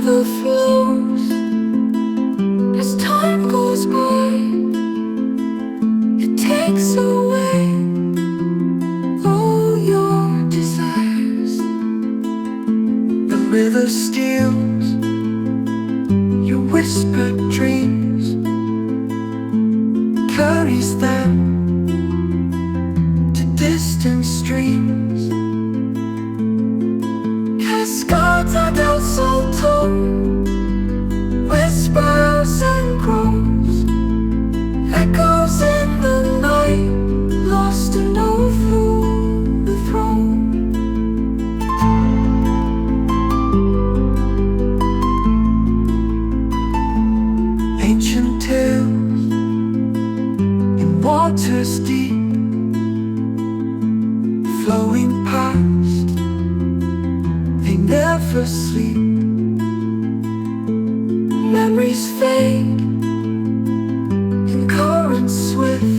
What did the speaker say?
river flows as time goes by. It takes away all your desires. The river steals your whispered dreams, carries them to distant streams. Cascata del salton whispers and grows, echoes in the night, lost and overthrown. Ancient tales in waters deep, flowing past, they never sleep. Memories fade